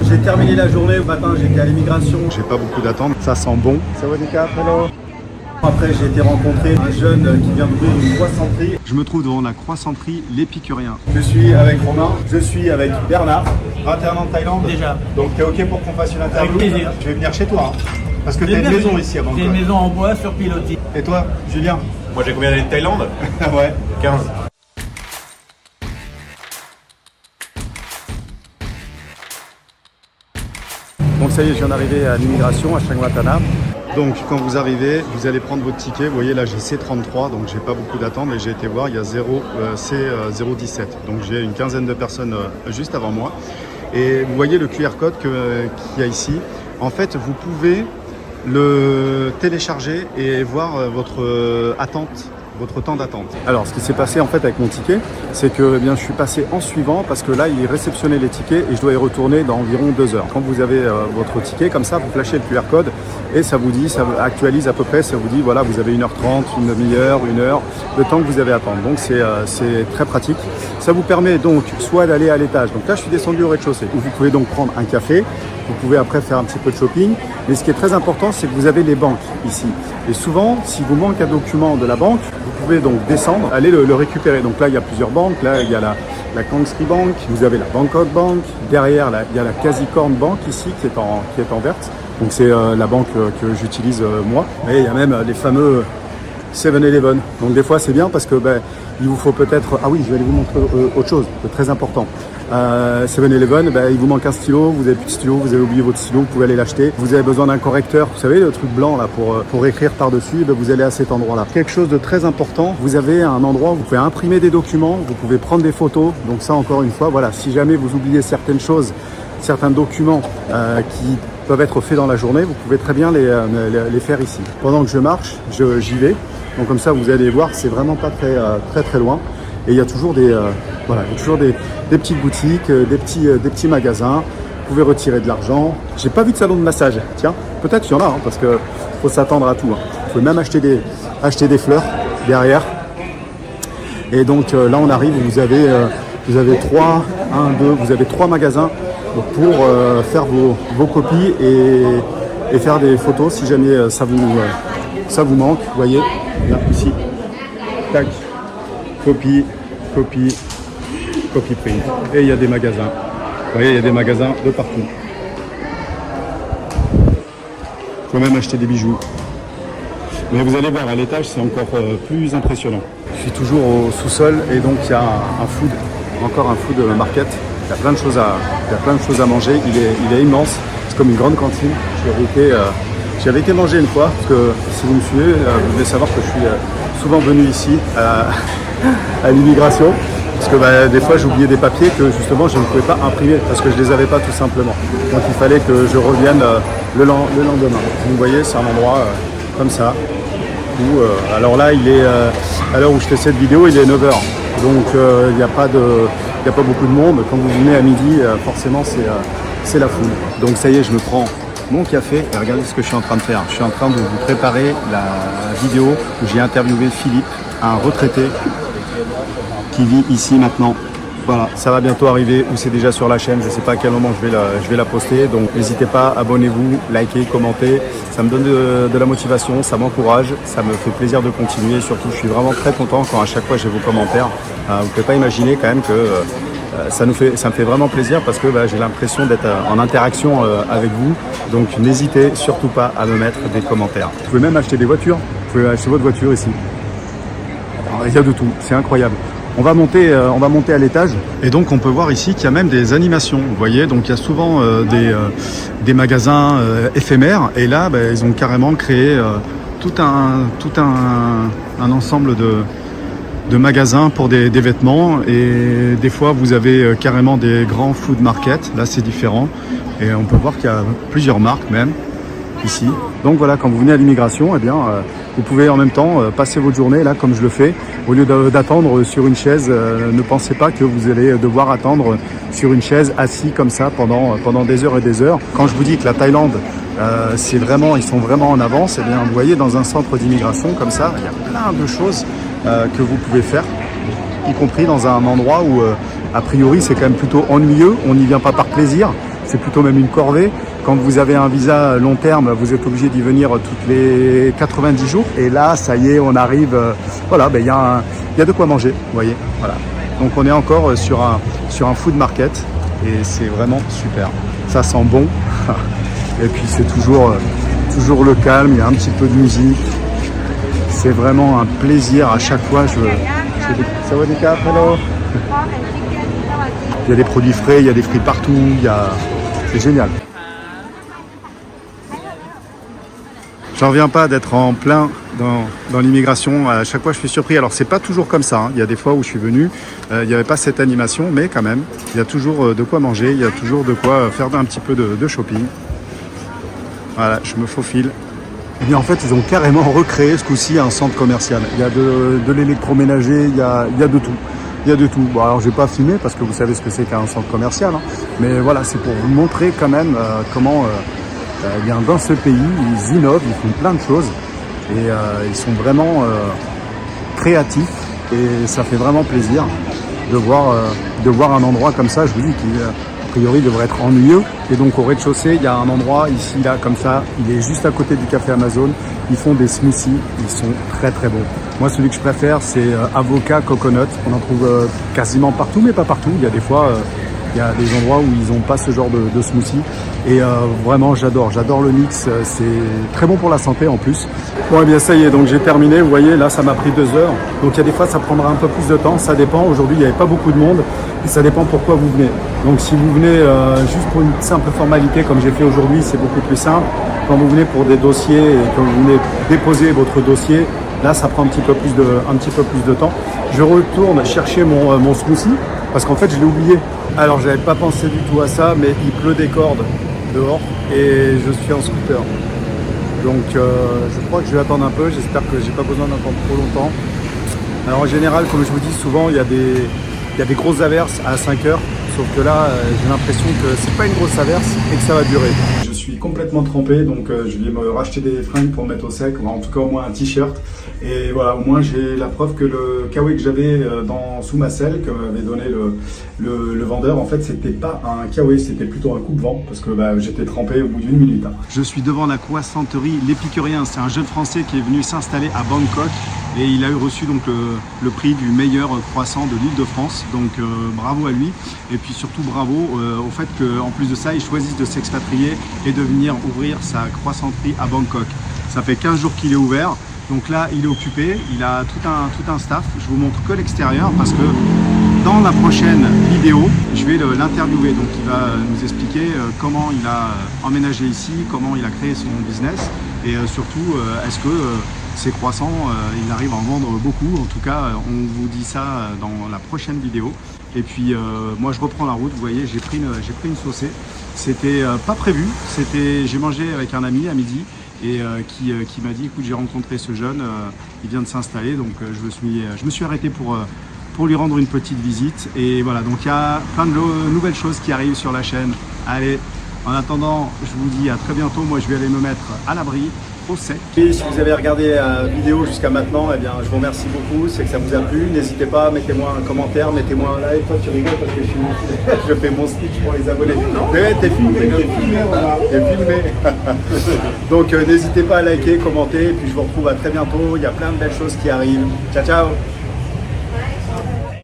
J'ai terminé la journée, au matin j'étais à l'immigration. J'ai pas beaucoup d'attente, ça sent bon. Ça va des cap, hello. Après j'ai été rencontrer un jeune qui vient d'ouvrir une croissanterie. Je me trouve devant la croissanterie L'Épicurien. Je suis avec Romain, je suis avec Bernard, 21 ans de Thaïlande. Déjà. Donc t'es ok pour qu'on fasse une interview? Avec plaisir. Je vais venir chez toi, hein, parce que t'as une maison ici à Bangkok. J'ai une maison en bois sur pilotis. Et toi, Julien? Moi j'ai combien d'années de Thaïlande? Ouais. 15. Donc ça y est, je viens d'arriver à l'immigration à Chiang Watana. Donc quand vous arrivez, vous allez prendre votre ticket. Vous voyez là j'ai C33, donc j'ai pas beaucoup d'attente, mais j'ai été voir, il y a C017. Donc j'ai une quinzaine de personnes juste avant moi. Et vous voyez le QR code qu'il y a ici. En fait, vous pouvez le télécharger et voir votre attente, votre temps d'attente. Alors ce qui s'est passé en fait avec mon ticket, c'est que eh bien, je suis passé en suivant parce que là il réceptionnait les tickets et je dois y retourner dans environ 2 heures. Quand vous avez votre ticket comme ça, vous flashez le QR code et ça vous dit, ça actualise à peu près, ça vous dit voilà vous avez 1h30, une demi-heure, 1 heure, le temps que vous avez à attendre. Donc c'est très pratique. Ça vous permet donc soit d'aller à l'étage, donc là je suis descendu au rez-de-chaussée, où vous pouvez donc prendre un café, vous pouvez après faire un petit peu de shopping, mais ce qui est très important c'est que vous avez les banques ici. Et souvent, si vous manque un document de la banque, vous pouvez donc descendre, aller le récupérer. Donc là, il y a plusieurs banques. Là, il y a la Kangskri Bank, vous avez la Bangkok Bank. Derrière, là, il y a la Kasikorn Bank ici qui est en verte. Donc c'est la banque que j'utilise moi. Et il y a même les fameux 7-Eleven. Donc des fois, c'est bien parce que il vous faut peut-être... Ah oui, je vais aller vous montrer autre chose de très important. 7-Eleven, il vous manque un stylo, vous avez plus de stylo, vous avez oublié votre stylo, vous pouvez aller l'acheter. Vous avez besoin d'un correcteur, vous savez le truc blanc là pour écrire par-dessus, vous allez à cet endroit-là. Quelque chose de très important, vous avez un endroit où vous pouvez imprimer des documents, vous pouvez prendre des photos. Donc ça encore une fois, voilà, si jamais vous oubliez certaines choses, certains documents qui peuvent être faits dans la journée, vous pouvez très bien les faire ici. Pendant que je marche, j'y vais. Donc comme ça, vous allez voir, c'est vraiment pas très loin. Et il y a toujours des petites boutiques, des petits magasins. Vous pouvez retirer de l'argent. J'ai pas vu de salon de massage. Tiens, peut-être qu'il y en a, parce que faut s'attendre à tout. Vous pouvez même acheter des fleurs derrière. Et donc là, on arrive. Vous avez 3 magasins pour faire vos copies et faire des photos si jamais ça vous manque. Vous voyez, là ici, tac, copie print. Et il y a des magasins. Vous voyez, il y a des magasins de partout. Il faut même acheter des bijoux. Mais vous allez voir, à l'étage, c'est encore plus impressionnant. Je suis toujours au sous-sol et donc il y a encore un food market. Il y a plein de choses à manger. Il est immense. C'est comme une grande cantine. J'avais été manger une fois, parce que si vous me suivez, vous devez savoir que je suis souvent venu ici à l'immigration. Parce que des fois j'oubliais des papiers que justement je ne pouvais pas imprimer parce que je ne les avais pas tout simplement. Donc il fallait que je revienne le lendemain. Vous voyez, c'est un endroit comme ça. Où, alors là, il est à l'heure où je fais cette vidéo, il est 9h. Donc il n'y a pas beaucoup de monde. Quand vous venez à midi, forcément c'est la foule. Donc ça y est, je me prends mon café et regardez ce que je suis en train de faire. Je suis en train de vous préparer la vidéo où j'ai interviewé Philippe, un retraité qui vit ici maintenant. Voilà, ça va bientôt arriver ou c'est déjà sur la chaîne, je ne sais pas à quel moment je vais la poster. Donc n'hésitez pas, abonnez-vous, likez, commentez. Ça me donne de la motivation, ça m'encourage, ça me fait plaisir de continuer. Surtout, je suis vraiment très content quand à chaque fois j'ai vos commentaires. Vous ne pouvez pas imaginer quand même que ça me fait vraiment plaisir parce que j'ai l'impression d'être en interaction avec vous. Donc n'hésitez surtout pas à me mettre des commentaires. Vous pouvez même acheter des voitures, vous pouvez acheter votre voiture ici. Alors, il y a de tout, c'est incroyable. On va monter à l'étage et donc on peut voir ici qu'il y a même des animations. Vous voyez, donc il y a souvent des magasins éphémères et là ils ont carrément créé tout un ensemble de magasins pour des vêtements et des fois vous avez carrément des grands food markets. Là c'est différent et on peut voir qu'il y a plusieurs marques même ici. Donc voilà, quand vous venez à l'immigration, eh bien vous pouvez en même temps passer votre journée là comme je le fais. Au lieu d'attendre sur une chaise, ne pensez pas que vous allez devoir attendre sur une chaise assis comme ça pendant des heures et des heures. Quand je vous dis que la Thaïlande, ils sont vraiment en avance, eh bien vous voyez dans un centre d'immigration comme ça, il y a plein de choses que vous pouvez faire, y compris dans un endroit où a priori c'est quand même plutôt ennuyeux, on n'y vient pas par plaisir, c'est plutôt même une corvée. Quand vous avez un visa long terme, vous êtes obligé d'y venir toutes les 90 jours. Et là, ça y est, on arrive, voilà, il y a de quoi manger, vous voyez, voilà. Donc on est encore sur un food market et c'est vraiment super. Ça sent bon et puis c'est toujours le calme, il y a un petit peu de musique. C'est vraiment un plaisir à chaque fois. Sawadika, hello. Il y a des produits frais, il y a des fruits partout, c'est génial. J'en reviens pas d'être en plein dans l'immigration. À chaque fois, je suis surpris. Alors, c'est pas toujours comme ça, hein. Il y a des fois où je suis venu, il n'y avait pas cette animation, mais quand même, il y a toujours de quoi manger, il y a toujours de quoi faire un petit peu de shopping. Voilà, je me faufile. Et bien, en fait, ils ont carrément recréé ce coup-ci un centre commercial. Il y a de l'électroménager, il y a de tout. Il y a de tout. Bon, alors, je vais pas filmer parce que vous savez ce que c'est qu'un centre commercial, hein. Mais voilà, c'est pour vous montrer quand même comment... bien, dans ce pays, ils innovent, ils font plein de choses et ils sont vraiment créatifs et ça fait vraiment plaisir de voir un endroit comme ça. Je vous dis qui a priori devrait être ennuyeux. Et donc au rez-de-chaussée, il y a un endroit ici, là, comme ça, il est juste à côté du café Amazon. Ils font des smoothies, ils sont très très bons. Moi, celui que je préfère, c'est avocat coconut. On en trouve quasiment partout, mais pas partout. Il y a des fois... il y a des endroits où ils n'ont pas ce genre de smoothie et vraiment j'adore le mix, c'est très bon pour la santé en plus. Bon et bien ça y est, donc j'ai terminé, vous voyez là ça m'a pris 2 heures, donc il y a des fois ça prendra un peu plus de temps, ça dépend. Aujourd'hui il n'y avait pas beaucoup de monde et ça dépend pourquoi vous venez. Donc si vous venez juste pour une simple formalité comme j'ai fait aujourd'hui, c'est beaucoup plus simple. Quand vous venez pour des dossiers et quand vous venez déposer votre dossier, là ça prend un petit peu plus de temps. Je retourne chercher mon smoothie parce qu'en fait je l'ai oublié. Alors j'avais pas pensé du tout à ça, mais il pleut des cordes dehors et je suis en scooter. Donc je crois que je vais attendre un peu, j'espère que j'ai pas besoin d'attendre trop longtemps. Alors en général, comme je vous dis souvent, il y a des grosses averses à 5 heures, sauf que là j'ai l'impression que c'est pas une grosse averse et que ça va durer. Je suis complètement trempé, donc je vais me racheter des fringues pour mettre au sec, en tout cas au moins un t-shirt. Et voilà, au moins j'ai la preuve que le kawaii que j'avais sous ma selle, que m'avait donné le vendeur, en fait c'était pas un kawaii, c'était plutôt un coupe-vent, parce que j'étais trempé au bout d'une minute. Hein. Je suis devant la croissanterie L'Épicurien, c'est un jeune français qui est venu s'installer à Bangkok et il a reçu donc le prix du meilleur croissant de l'Île-de-France, donc bravo à lui. Et puis surtout bravo au fait qu'en plus de ça, il choisisse de s'expatrier et de venir ouvrir sa croissanterie à Bangkok. Ça fait 15 jours qu'il est ouvert. Donc là, il est occupé, il a tout un staff. Je vous montre que l'extérieur parce que dans la prochaine vidéo, je vais l'interviewer. Donc il va nous expliquer comment il a emménagé ici, comment il a créé son business et surtout, est-ce que ces croissants, il arrive à en vendre beaucoup. En tout cas, on vous dit ça dans la prochaine vidéo. Et puis moi, je reprends la route. Vous voyez, j'ai pris une saucée. C'était pas prévu. J'ai mangé avec un ami à midi. Et qui m'a dit, écoute, j'ai rencontré ce jeune, il vient de s'installer, donc je me suis arrêté pour lui rendre une petite visite. Et voilà, donc il y a plein de nouvelles choses qui arrivent sur la chaîne. Allez, en attendant, je vous dis à très bientôt. Moi, je vais aller me mettre à l'abri, au sec. Et si vous avez regardé la vidéo jusqu'à maintenant, eh bien, je vous remercie beaucoup, c'est que ça vous a plu. N'hésitez pas, mettez-moi un commentaire, mettez-moi un like. Toi, tu rigoles parce que je fais mon speech pour les abonnés. Ouais, t'es filmé, voilà. T'es filmé. Donc, n'hésitez pas à liker, commenter, et puis je vous retrouve à très bientôt. Il y a plein de belles choses qui arrivent. Ciao, ciao.